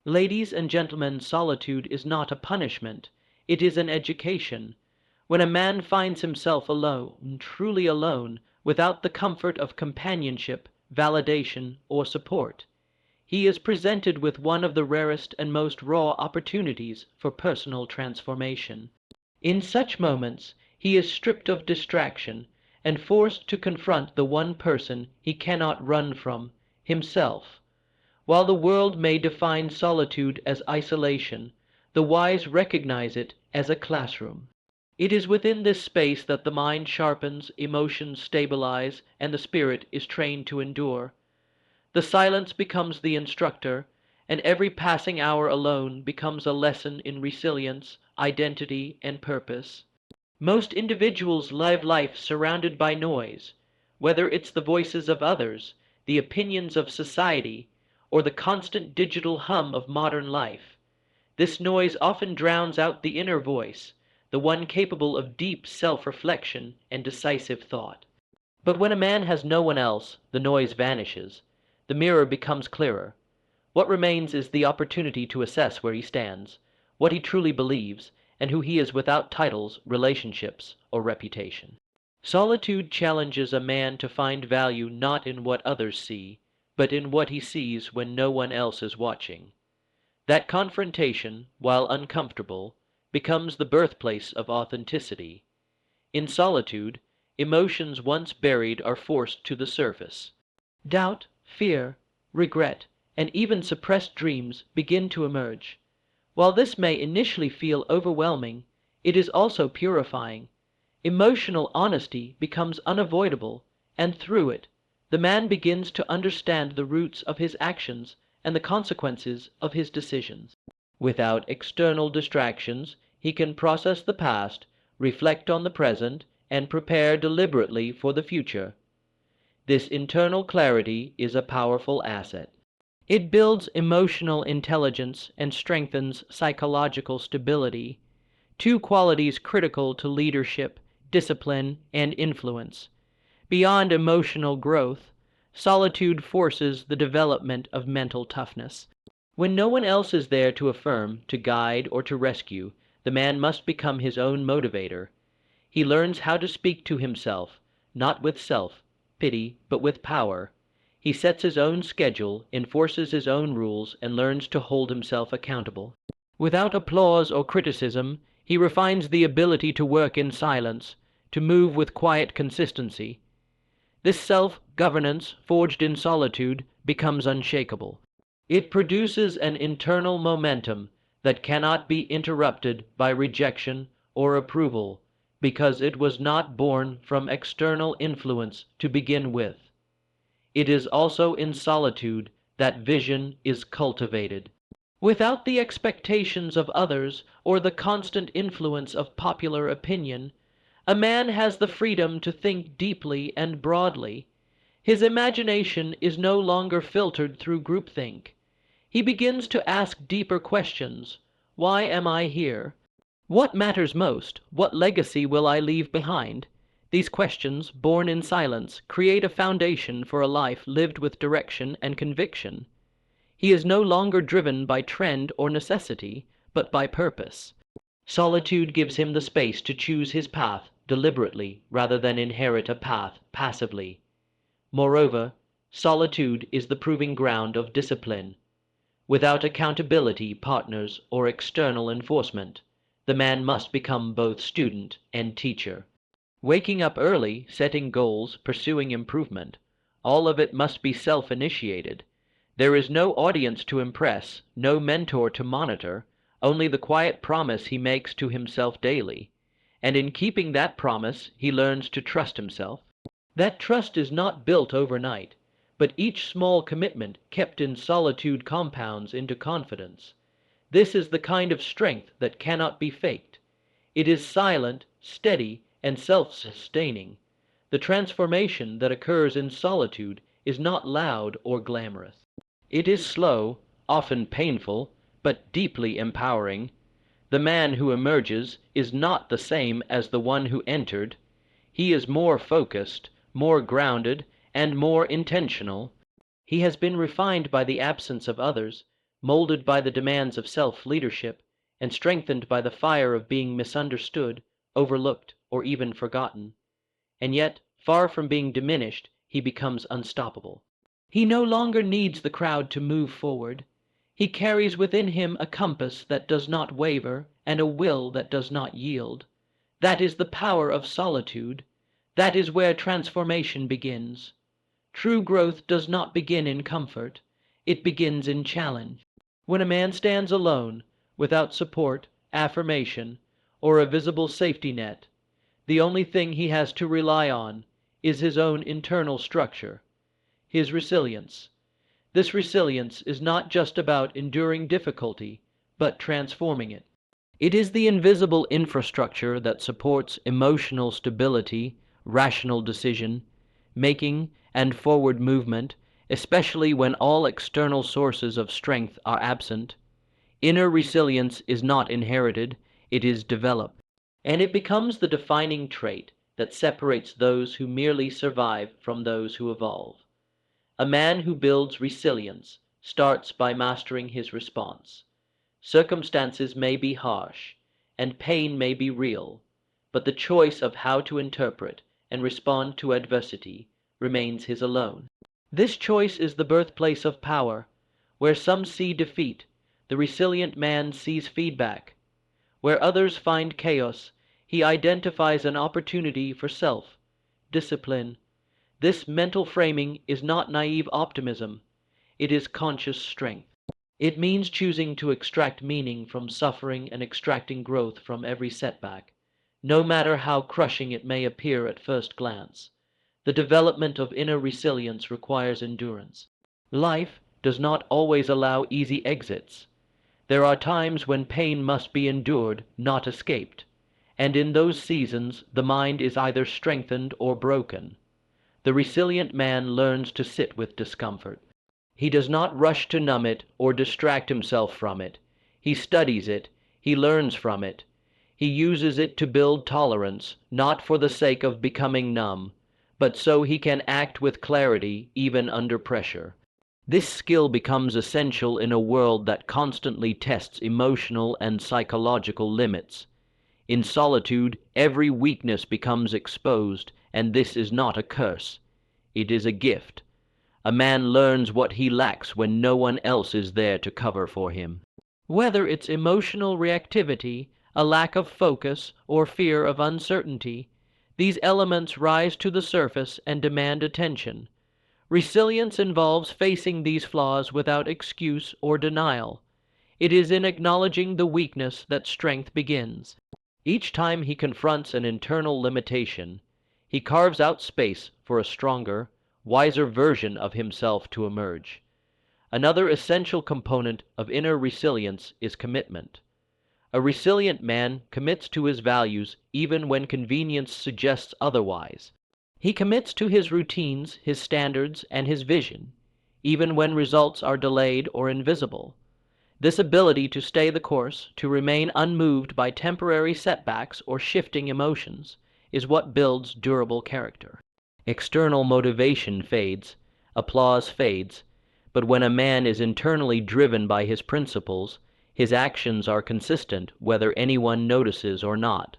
Ladies and gentlemen, solitude is not a punishment, it is an education. When a man finds himself alone, truly alone, without the comfort of companionship, validation, or support, he is presented with one of the rarest and most raw opportunities for personal transformation. In such moments, he is stripped of distraction and forced to confront the one person he cannot run from, himself. While the world may define solitude as isolation, the wise recognize it as a classroom. It is within this space that the mind sharpens, emotions stabilize, and the spirit is trained to endure. The silence becomes the instructor, and every passing hour alone becomes a lesson in resilience, identity, and purpose. Most individuals live life surrounded by noise, whether it's the voices of others, the opinions of society, or the constant digital hum of modern life. This noise often drowns out the inner voice, the one capable of deep self-reflection and decisive thought. But when a man has no one else, the noise vanishes. The mirror becomes clearer. What remains is the opportunity to assess where he stands, what he truly believes, and who he is without titles, relationships, or reputation. Solitude challenges a man to find value not in what others see, but in what he sees when no one else is watching. That confrontation, while uncomfortable, becomes the birthplace of authenticity. In solitude, emotions once buried are forced to the surface. Doubt, fear, regret, and even suppressed dreams begin to emerge. While this may initially feel overwhelming, it is also purifying. Emotional honesty becomes unavoidable, and through it, the man begins to understand the roots of his actions and the consequences of his decisions. Without external distractions, he can process the past, reflect on the present, and prepare deliberately for the future. This internal clarity is a powerful asset. It builds emotional intelligence and strengthens psychological stability, two qualities critical to leadership, discipline, and influence. Beyond emotional growth, solitude forces the development of mental toughness. When no one else is there to affirm, to guide, or to rescue, the man must become his own motivator. He learns how to speak to himself, not with self-pity, but with power. He sets his own schedule, enforces his own rules, and learns to hold himself accountable. Without applause or criticism, he refines the ability to work in silence, to move with quiet consistency. This self-governance, forged in solitude, becomes unshakable. It produces an internal momentum that cannot be interrupted by rejection or approval, because it was not born from external influence to begin with. It is also in solitude that vision is cultivated. Without the expectations of others or the constant influence of popular opinion, a man has the freedom to think deeply and broadly. His imagination is no longer filtered through groupthink. He begins to ask deeper questions. Why am I here? What matters most? What legacy will I leave behind? These questions, born in silence, create a foundation for a life lived with direction and conviction. He is no longer driven by trend or necessity, but by purpose. Solitude gives him the space to choose his path deliberately rather than inherit a path passively. Moreover, solitude is the proving ground of discipline. Without accountability partners or external enforcement, the man must become both student and teacher. Waking up early, setting goals, pursuing improvement, all of it must be self-initiated. There is no audience to impress, no mentor to monitor, only the quiet promise he makes to himself daily. And in keeping that promise, he learns to trust himself. That trust is not built overnight, but each small commitment kept in solitude compounds into confidence. This is the kind of strength that cannot be faked. It is silent, steady, and self-sustaining. The transformation that occurs in solitude is not loud or glamorous. It is slow, often painful, but deeply empowering. The man who emerges is not the same as the one who entered. He is more focused, more grounded, and more intentional. He has been refined by the absence of others, molded by the demands of self-leadership, and strengthened by the fire of being misunderstood, overlooked, or even forgotten. And yet, far from being diminished, he becomes unstoppable. He no longer needs the crowd to move forward. He carries within him a compass that does not waver and a will that does not yield. That is the power of solitude. That is where transformation begins. True growth does not begin in comfort. It begins in challenge. When a man stands alone, without support, affirmation, or a visible safety net, the only thing he has to rely on is his own internal structure, his resilience. This resilience is not just about enduring difficulty, but transforming it. It is the invisible infrastructure that supports emotional stability, rational decision making, and forward movement, especially when all external sources of strength are absent. Inner resilience is not inherited, it is developed, and it becomes the defining trait that separates those who merely survive from those who evolve. A man who builds resilience starts by mastering his response. Circumstances may be harsh, and pain may be real, but the choice of how to interpret and respond to adversity remains his alone. This choice is the birthplace of power. Where some see defeat, the resilient man sees feedback. Where others find chaos, he identifies an opportunity for self-discipline. This mental framing is not naive optimism, it is conscious strength. It means choosing to extract meaning from suffering and extracting growth from every setback, no matter how crushing it may appear at first glance. The development of inner resilience requires endurance. Life does not always allow easy exits. There are times when pain must be endured, not escaped, and in those seasons the mind is either strengthened or broken. The resilient man learns to sit with discomfort. He does not rush to numb it or distract himself from it. He studies it, he learns from it. He uses it to build tolerance, not for the sake of becoming numb, but so he can act with clarity even under pressure. This skill becomes essential in a world that constantly tests emotional and psychological limits. In solitude, every weakness becomes exposed, and this is not a curse. It is a gift. A man learns what he lacks when no one else is there to cover for him. Whether it's emotional reactivity, a lack of focus, or fear of uncertainty, these elements rise to the surface and demand attention. Resilience involves facing these flaws without excuse or denial. It is in acknowledging the weakness that strength begins. Each time he confronts an internal limitation, he carves out space for a stronger, wiser version of himself to emerge. Another essential component of inner resilience is commitment. A resilient man commits to his values even when convenience suggests otherwise. He commits to his routines, his standards, and his vision, even when results are delayed or invisible. This ability to stay the course, to remain unmoved by temporary setbacks or shifting emotions, is what builds durable character. External motivation fades, applause fades, but when a man is internally driven by his principles, his actions are consistent whether anyone notices or not.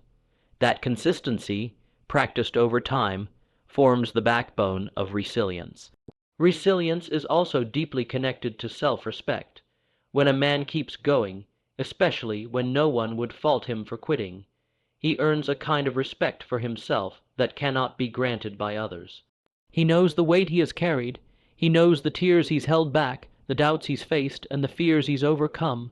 That consistency, practiced over time, forms the backbone of resilience. Resilience is also deeply connected to self-respect. When a man keeps going, especially when no one would fault him for quitting, he earns a kind of respect for himself that cannot be granted by others. He knows the weight he has carried, he knows the tears he's held back, the doubts he's faced, and the fears he's overcome.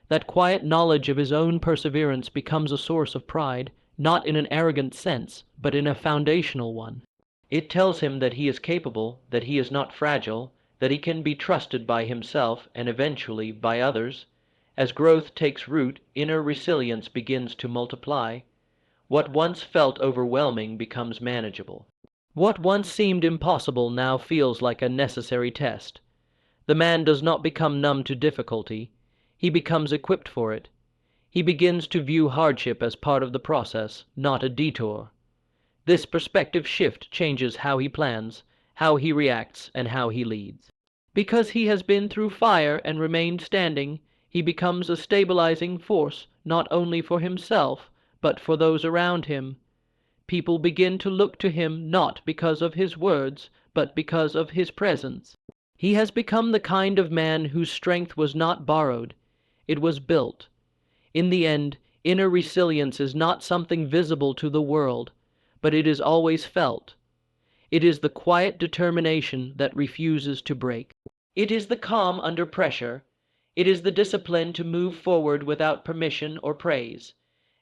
That quiet knowledge of his own perseverance becomes a source of pride, not in an arrogant sense, but in a foundational one. It tells him that he is capable, that he is not fragile, that he can be trusted by himself and eventually by others. As growth takes root, inner resilience begins to multiply. What once felt overwhelming becomes manageable. What once seemed impossible now feels like a necessary test. The man does not become numb to difficulty, he becomes equipped for it. He begins to view hardship as part of the process, not a detour. This perspective shift changes how he plans, how he reacts, and how he leads. Because he has been through fire and remained standing, he becomes a stabilizing force not only for himself, but for those around him. People begin to look to him not because of his words, but because of his presence. He has become the kind of man whose strength was not borrowed, it was built. In the end, inner resilience is not something visible to the world, but it is always felt. It is the quiet determination that refuses to break. It is the calm under pressure. It is the discipline to move forward without permission or praise.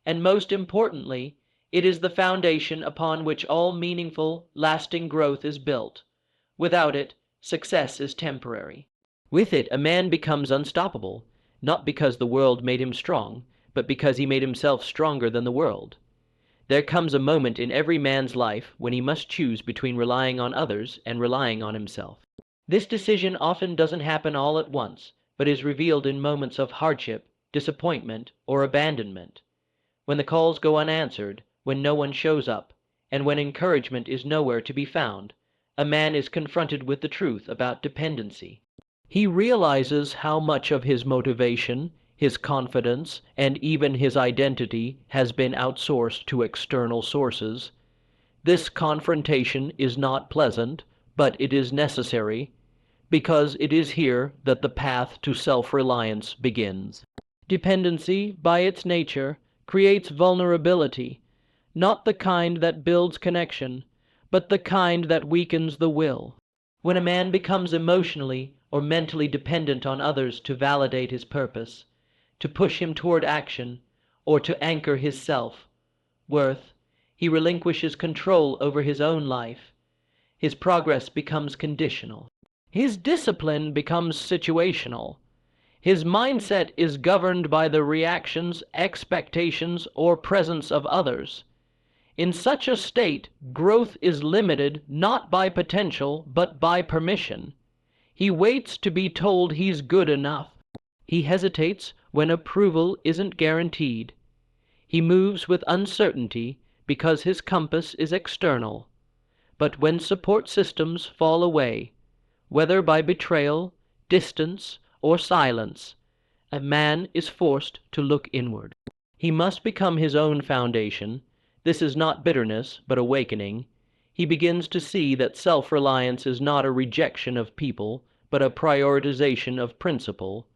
And most importantly, it is the foundation upon which all meaningful, lasting growth is built. Without it, success is temporary. With it, a man becomes unstoppable, not because the world made him strong, but because he made himself stronger than the world. There comes a moment in every man's life when he must choose between relying on others and relying on himself. This decision often doesn't happen all at once, but is revealed in moments of hardship, disappointment, or abandonment. When the calls go unanswered, when no one shows up, and when encouragement is nowhere to be found, a man is confronted with the truth about dependency. He realizes how much of his motivation, his confidence, and even his identity has been outsourced to external sources. This confrontation is not pleasant, but it is necessary, because it is here that the path to self-reliance begins. Dependency, by its nature, creates vulnerability, not the kind that builds connection, but the kind that weakens the will. When a man becomes emotionally or mentally dependent on others to validate his purpose, to push him toward action, or to anchor his self-worth, he relinquishes control over his own life. His progress becomes conditional. His discipline becomes situational. His mindset is governed by the reactions, expectations, or presence of others. In such a state, growth is limited not by potential, but by permission. He waits to be told he's good enough. He hesitates when approval isn't guaranteed. He moves with uncertainty because his compass is external. But when support systems fall away, whether by betrayal, distance, or silence, a man is forced to look inward. He must become his own foundation. This is not bitterness, but awakening. He begins to see that self-reliance is not a rejection of people, but a prioritization of principle.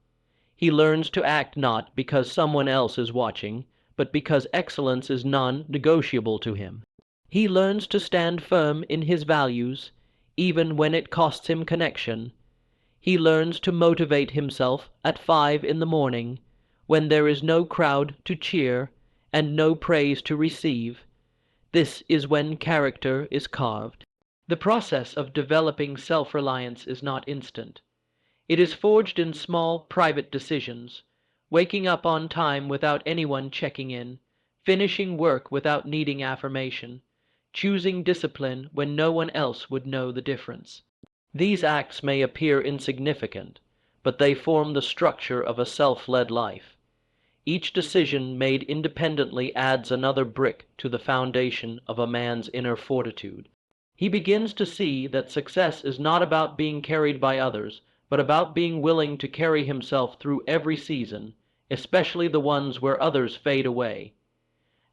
He learns to act not because someone else is watching, but because excellence is non-negotiable to him. He learns to stand firm in his values, even when it costs him connection. He learns to motivate himself at 5 in the morning, when there is no crowd to cheer and no praise to receive. This is when character is carved. The process of developing self-reliance is not instant. It is forged in small, private decisions, waking up on time without anyone checking in, finishing work without needing affirmation, choosing discipline when no one else would know the difference. These acts may appear insignificant, but they form the structure of a self-led life. Each decision made independently adds another brick to the foundation of a man's inner fortitude. He begins to see that success is not about being carried by others, but about being willing to carry himself through every season, especially the ones where others fade away.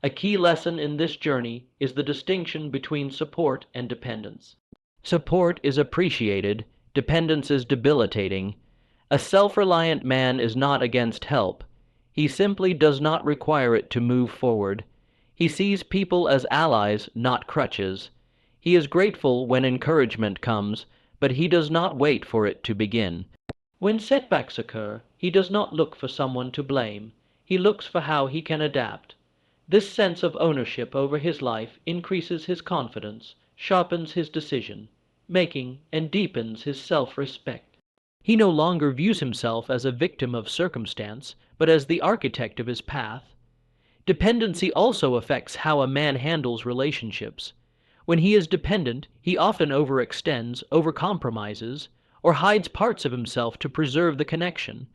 A key lesson in this journey is the distinction between support and dependence. Support is appreciated, dependence is debilitating. A self-reliant man is not against help. He simply does not require it to move forward. He sees people as allies, not crutches. He is grateful when encouragement comes, but he does not wait for it to begin. When setbacks occur, he does not look for someone to blame. He looks for how he can adapt. This sense of ownership over his life increases his confidence, sharpens his decision-making, and deepens his self-respect. He no longer views himself as a victim of circumstance, but as the architect of his path. Dependency also affects how a man handles relationships. When he is dependent, he often overextends, overcompromises, or hides parts of himself to preserve the connection.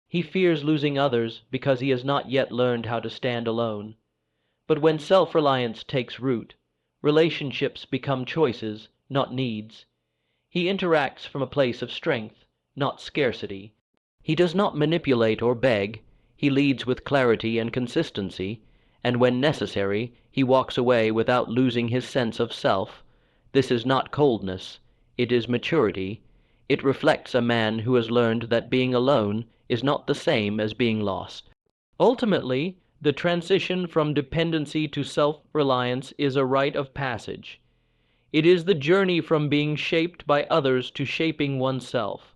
He fears losing others because he has not yet learned how to stand alone. But when self-reliance takes root, relationships become choices, not needs. He interacts from a place of strength, not scarcity. He does not manipulate or beg, he leads with clarity and consistency, and when necessary, he walks away without losing his sense of self. This is not coldness, it is maturity. It reflects a man who has learned that being alone is not the same as being lost. Ultimately, the transition from dependency to self-reliance is a rite of passage. It is the journey from being shaped by others to shaping oneself.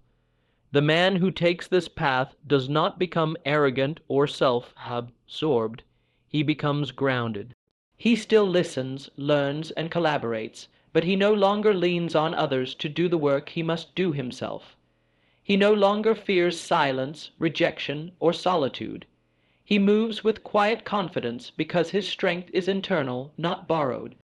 The man who takes this path does not become arrogant or self-absorbed. He becomes grounded. He still listens, learns, and collaborates, but he no longer leans on others to do the work he must do himself. He no longer fears silence, rejection, or solitude. He moves with quiet confidence because his strength is internal, not borrowed.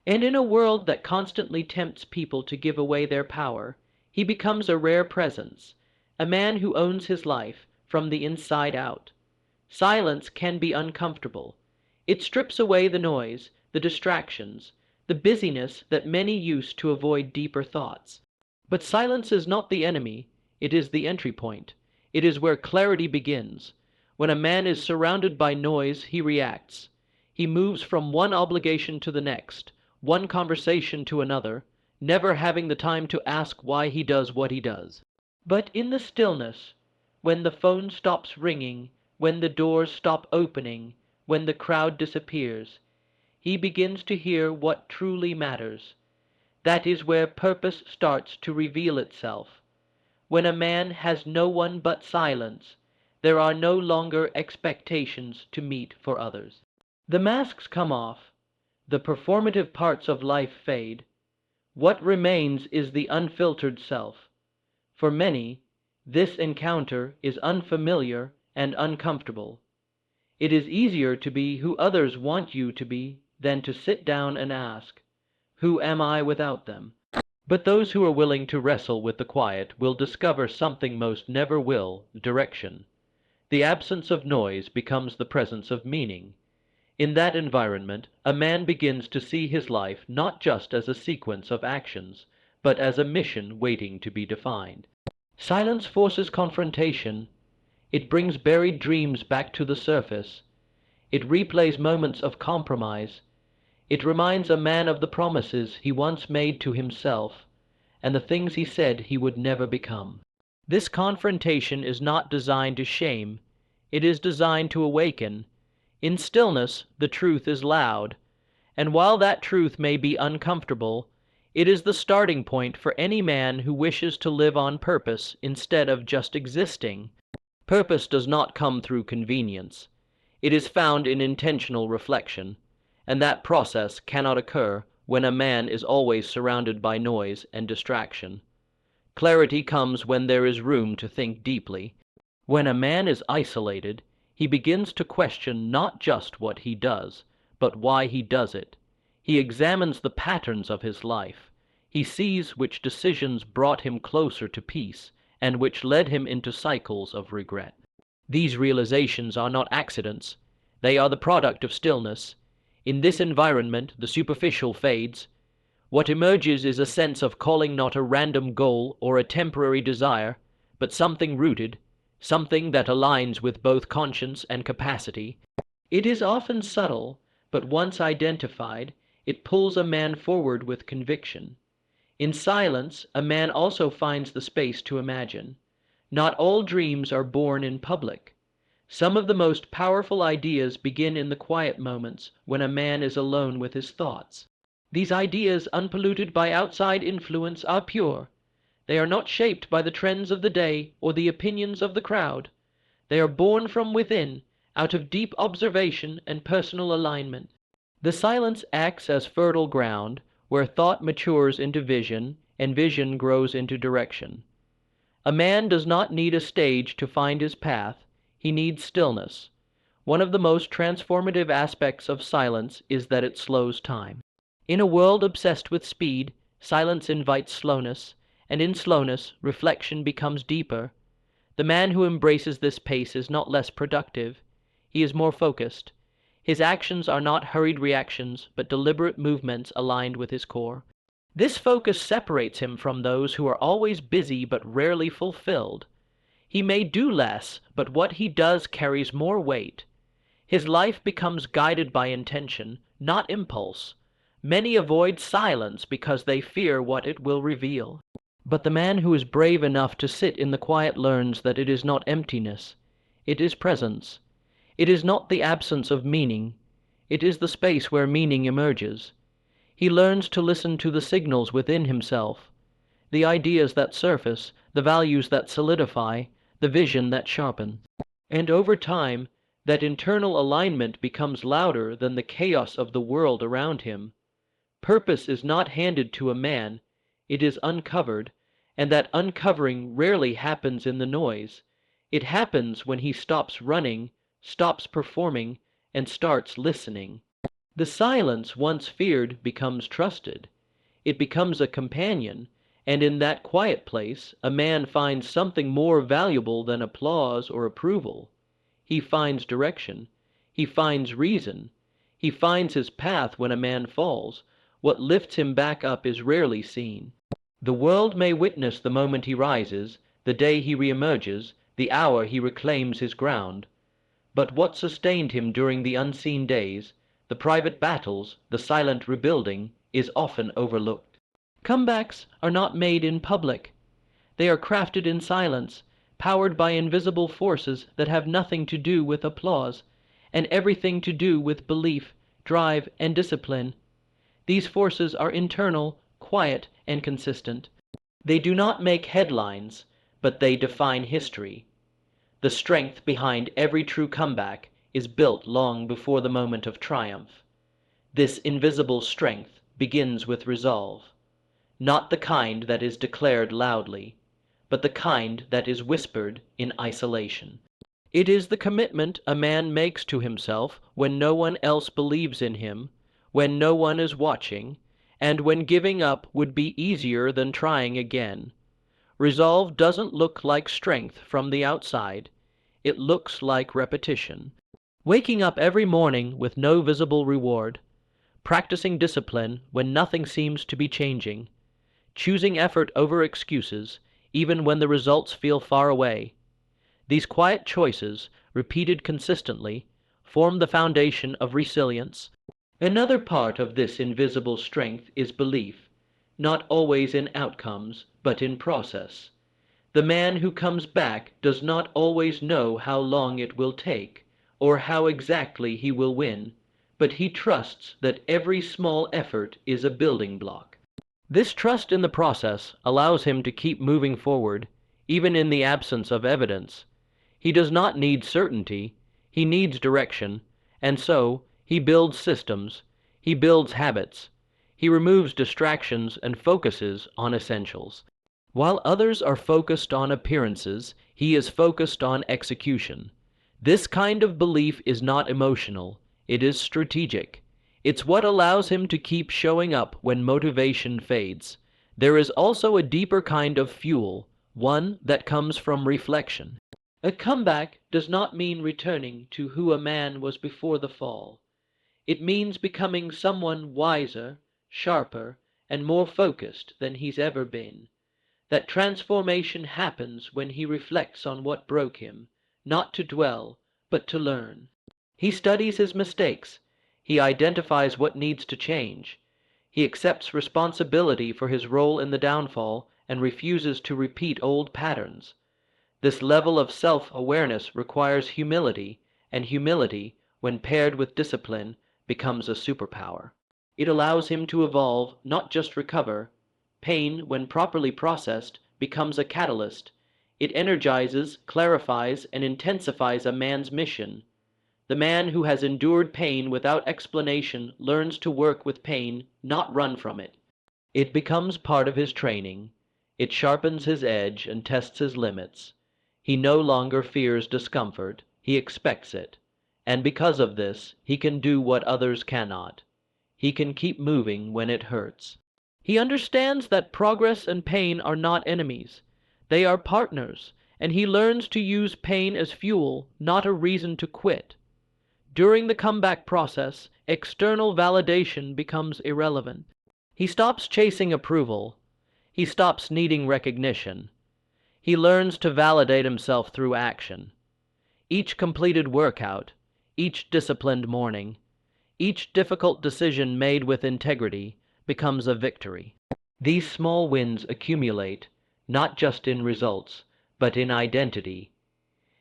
And in a world that constantly tempts people to give away their power, he becomes a rare presence, a man who owns his life from the inside out. Silence can be uncomfortable. It strips away the noise, the distractions, the busyness that many use to avoid deeper thoughts. But silence is not the enemy, it is the entry point. It is where clarity begins. When a man is surrounded by noise, he reacts. He moves from one obligation to the next, one conversation to another, never having the time to ask why he does what he does. But in the stillness, when the phone stops ringing, when the doors stop opening, when the crowd disappears, he begins to hear what truly matters. That is where purpose starts to reveal itself. When a man has no one but silence, there are no longer expectations to meet for others. The masks come off, the performative parts of life fade. What remains is the unfiltered self. For many, this encounter is unfamiliar and uncomfortable. It is easier to be who others want you to be than to sit down and ask, "Who am I without them?" But those who are willing to wrestle with the quiet will discover something most never will: direction. The absence of noise becomes the presence of meaning. In that environment, a man begins to see his life not just as a sequence of actions, but as a mission waiting to be defined. Silence forces confrontation. It brings buried dreams back to the surface. It replays moments of compromise. It reminds a man of the promises he once made to himself, and the things he said he would never become. This confrontation is not designed to shame, it is designed to awaken. In stillness, the truth is loud, and while that truth may be uncomfortable, it is the starting point for any man who wishes to live on purpose instead of just existing. Purpose does not come through convenience. It is found in intentional reflection, and that process cannot occur when a man is always surrounded by noise and distraction. Clarity comes when there is room to think deeply. When a man is isolated, he begins to question not just what he does, but why he does it. He examines the patterns of his life. He sees which decisions brought him closer to peace, and which led him into cycles of regret. These realizations are not accidents. They are the product of stillness. In this environment, the superficial fades. What emerges is a sense of calling not a random goal or a temporary desire, but something rooted, something that aligns with both conscience and capacity. It is often subtle, but once identified, it pulls a man forward with conviction. In silence, a man also finds the space to imagine. Not all dreams are born in public. Some of the most powerful ideas begin in the quiet moments when a man is alone with his thoughts. These ideas, unpolluted by outside influence, are pure. They are not shaped by the trends of the day or the opinions of the crowd. They are born from within, out of deep observation and personal alignment. The silence acts as fertile ground, where thought matures into vision, and vision grows into direction. A man does not need a stage to find his path, he needs stillness. One of the most transformative aspects of silence is that it slows time. In a world obsessed with speed, silence invites slowness, and in slowness, reflection becomes deeper. The man who embraces this pace is not less productive. He is more focused. His actions are not hurried reactions, but deliberate movements aligned with his core. This focus separates him from those who are always busy but rarely fulfilled. He may do less, but what he does carries more weight. His life becomes guided by intention, not impulse. Many avoid silence because they fear what it will reveal. But the man who is brave enough to sit in the quiet learns that it is not emptiness, it is presence. It is not the absence of meaning, it is the space where meaning emerges. He learns to listen to the signals within himself, the ideas that surface, the values that solidify, the vision that sharpen. And over time, that internal alignment becomes louder than the chaos of the world around him. Purpose is not handed to a man, it is uncovered, and that uncovering rarely happens in the noise. It happens when he stops running, stops performing, and starts listening. The silence once feared becomes trusted. It becomes a companion, and in that quiet place a man finds something more valuable than applause or approval. He finds direction. He finds reason. He finds his path when a man falls. What lifts him back up is rarely seen. The world may witness the moment he rises, the day he reemerges, the hour he reclaims his ground. But what sustained him during the unseen days, the private battles, the silent rebuilding, is often overlooked. Comebacks are not made in public. They are crafted in silence, powered by invisible forces that have nothing to do with applause, and everything to do with belief, drive, and discipline. These forces are internal, quiet, and consistent. They do not make headlines, but they define history. The strength behind every true comeback is built long before the moment of triumph. This invisible strength begins with resolve, not the kind that is declared loudly, but the kind that is whispered in isolation. It is the commitment a man makes to himself when no one else believes in him, when no one is watching, and when giving up would be easier than trying again. Resolve doesn't look like strength from the outside. It looks like repetition. Waking up every morning with no visible reward, practicing discipline when nothing seems to be changing, choosing effort over excuses, even when the results feel far away. These quiet choices, repeated consistently, form the foundation of resilience. Another part of this invisible strength is belief, not always in outcomes, but in process. The man who comes back does not always know how long it will take, or how exactly he will win, but he trusts that every small effort is a building block. This trust in the process allows him to keep moving forward, even in the absence of evidence. He does not need certainty, he needs direction, and so he builds systems, he builds habits, he removes distractions and focuses on essentials. While others are focused on appearances, he is focused on execution. This kind of belief is not emotional, it is strategic. It's what allows him to keep showing up when motivation fades. There is also a deeper kind of fuel, one that comes from reflection. A comeback does not mean returning to who a man was before the fall. It means becoming someone wiser, sharper, and more focused than he's ever been. That transformation happens when he reflects on what broke him, not to dwell, but to learn. He studies his mistakes. He identifies what needs to change. He accepts responsibility for his role in the downfall and refuses to repeat old patterns. This level of self-awareness requires humility, and humility, when paired with discipline, becomes a superpower. It allows him to evolve, not just recover. Pain, when properly processed, becomes a catalyst. It energizes, clarifies, and intensifies a man's mission. The man who has endured pain without explanation learns to work with pain, not run from it. It becomes part of his training. It sharpens his edge and tests his limits. He no longer fears discomfort, he expects it. And because of this, he can do what others cannot. He can keep moving when it hurts. He understands that progress and pain are not enemies. They are partners, and he learns to use pain as fuel, not a reason to quit. During the comeback process, external validation becomes irrelevant. He stops chasing approval. He stops needing recognition. He learns to validate himself through action. Each completed workout, each disciplined morning, each difficult decision made with integrity becomes a victory. These small wins accumulate, not just in results, but in identity.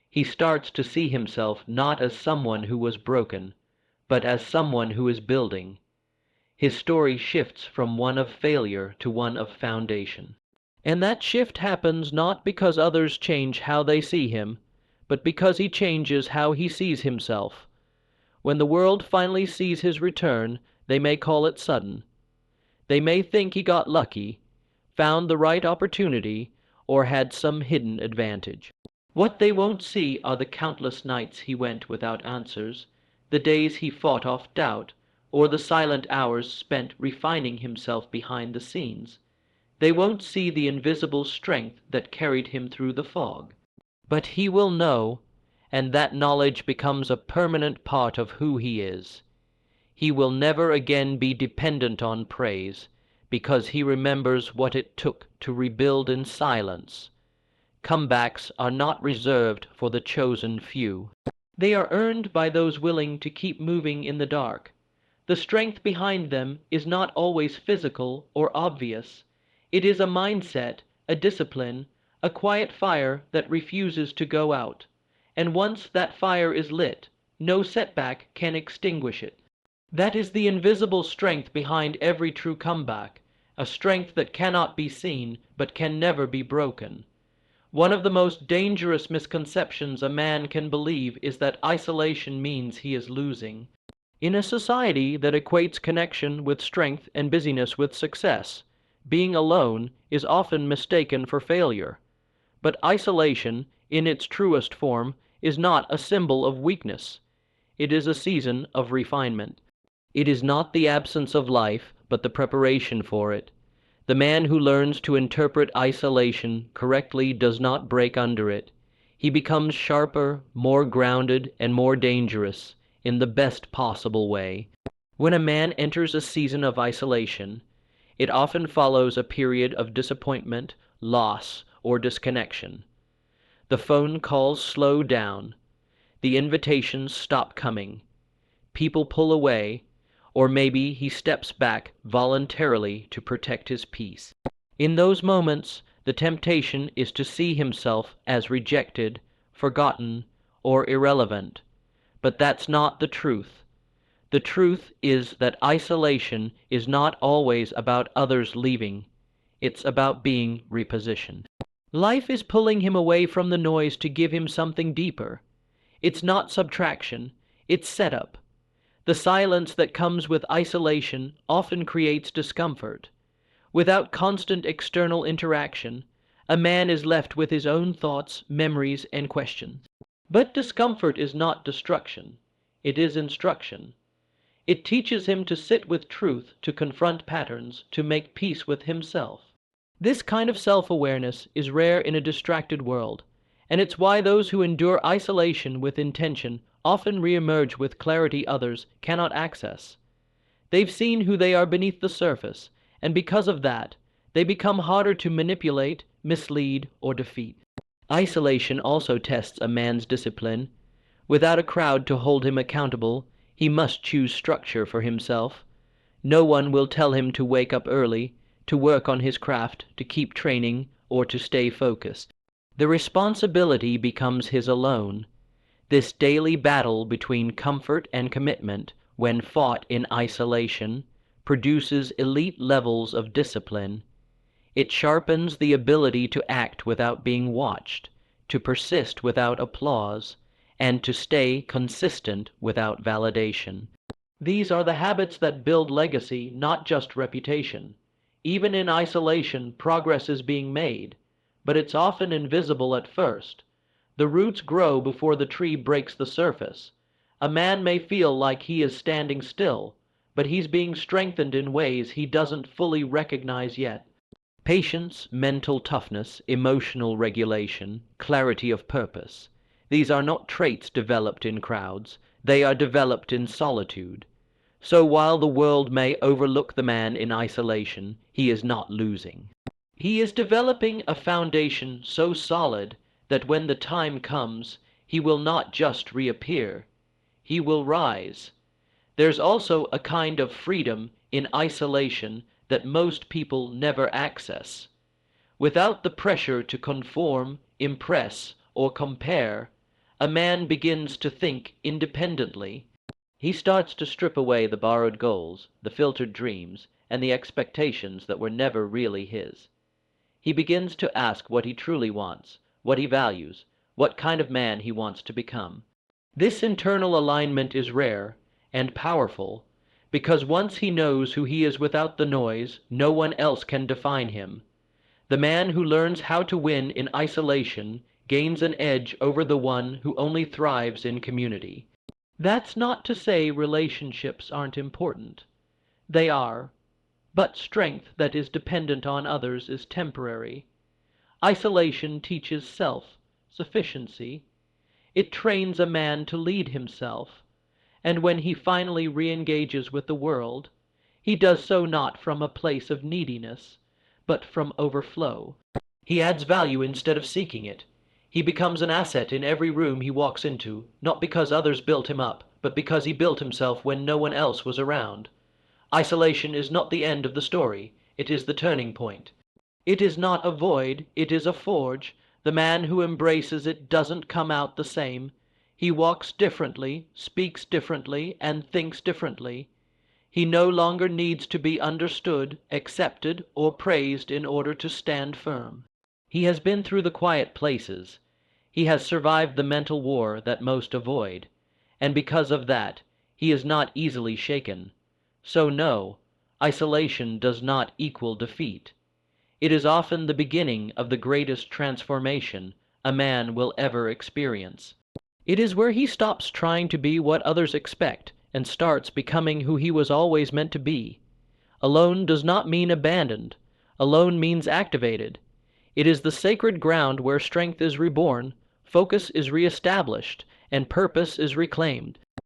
He starts to see himself not as someone who was broken, but as someone who is building. His story shifts from one of failure to one of foundation. And that shift happens not because others change how they see him, but because he changes how he sees himself. When the world finally sees his return, they may call it sudden. They may think he got lucky, found the right opportunity, or had some hidden advantage. What they won't see are the countless nights he went without answers, the days he fought off doubt, or the silent hours spent refining himself behind the scenes. They won't see the invisible strength that carried him through the fog. But he will know, and that knowledge becomes a permanent part of who he is. He will never again be dependent on praise, because he remembers what it took to rebuild in silence. Comebacks are not reserved for the chosen few. They are earned by those willing to keep moving in the dark. The strength behind them is not always physical or obvious. It is a mindset, a discipline, a quiet fire that refuses to go out. And once that fire is lit, no setback can extinguish it. That is the invisible strength behind every true comeback, a strength that cannot be seen but can never be broken. One of the most dangerous misconceptions a man can believe is that isolation means he is losing. In a society that equates connection with strength and busyness with success, being alone is often mistaken for failure. But isolation, in its truest form, is not a symbol of weakness. It is a season of refinement. It is not the absence of life, but the preparation for it. The man who learns to interpret isolation correctly does not break under it. He becomes sharper, more grounded, and more dangerous, in the best possible way. When a man enters a season of isolation, it often follows a period of disappointment, loss, or disconnection. The phone calls slow down. The invitations stop coming. People pull away, or maybe he steps back voluntarily to protect his peace. In those moments, the temptation is to see himself as rejected, forgotten, or irrelevant. But that's not the truth. The truth is that isolation is not always about others leaving. It's about being repositioned. Life is pulling him away from the noise to give him something deeper. It's not subtraction, it's setup. The silence that comes with isolation often creates discomfort. Without constant external interaction, a man is left with his own thoughts, memories, and questions. But discomfort is not destruction. It is instruction. It teaches him to sit with truth, to confront patterns, to make peace with himself. This kind of self-awareness is rare in a distracted world, and it's why those who endure isolation with intention often reemerge with clarity others cannot access. They've seen who they are beneath the surface, and because of that, they become harder to manipulate, mislead, or defeat. Isolation also tests a man's discipline. Without a crowd to hold him accountable, he must choose structure for himself. No one will tell him to wake up early, to work on his craft, to keep training, or to stay focused. The responsibility becomes his alone. This daily battle between comfort and commitment, when fought in isolation, produces elite levels of discipline. It sharpens the ability to act without being watched, to persist without applause, and to stay consistent without validation. These are the habits that build legacy, not just reputation. Even in isolation, progress is being made, but it's often invisible at first. The roots grow before the tree breaks the surface. A man may feel like he is standing still, but he's being strengthened in ways he doesn't fully recognize yet. Patience, mental toughness, emotional regulation, clarity of purpose. These are not traits developed in crowds. They are developed in solitude. So while the world may overlook the man in isolation, he is not losing. He is developing a foundation so solid that when the time comes, he will not just reappear, he will rise. There's also a kind of freedom in isolation that most people never access. Without the pressure to conform, impress, or compare, a man begins to think independently. He starts to strip away the borrowed goals, the filtered dreams, and the expectations that were never really his. He begins to ask what he truly wants, what he values, what kind of man he wants to become. This internal alignment is rare and powerful because once he knows who he is without the noise, no one else can define him. The man who learns how to win in isolation gains an edge over the one who only thrives in community. That's not to say relationships aren't important. They are, but strength that is dependent on others is temporary. Isolation teaches self-sufficiency. It trains a man to lead himself, and when he finally re-engages with the world, he does so not from a place of neediness, but from overflow. He adds value instead of seeking it. He becomes an asset in every room he walks into, not because others built him up, but because he built himself when no one else was around. Isolation is not the end of the story, it is the turning point. It is not a void, it is a forge. The man who embraces it doesn't come out the same. He walks differently, speaks differently, and thinks differently. He no longer needs to be understood, accepted, or praised in order to stand firm. He has been through the quiet places. He has survived the mental war that most avoid, and because of that, he is not easily shaken. So no, isolation does not equal defeat. It is often the beginning of the greatest transformation a man will ever experience. It is where he stops trying to be what others expect and starts becoming who he was always meant to be. Alone does not mean abandoned. Alone means activated. It is the sacred ground where strength is reborn, focus is reestablished, and purpose is reclaimed.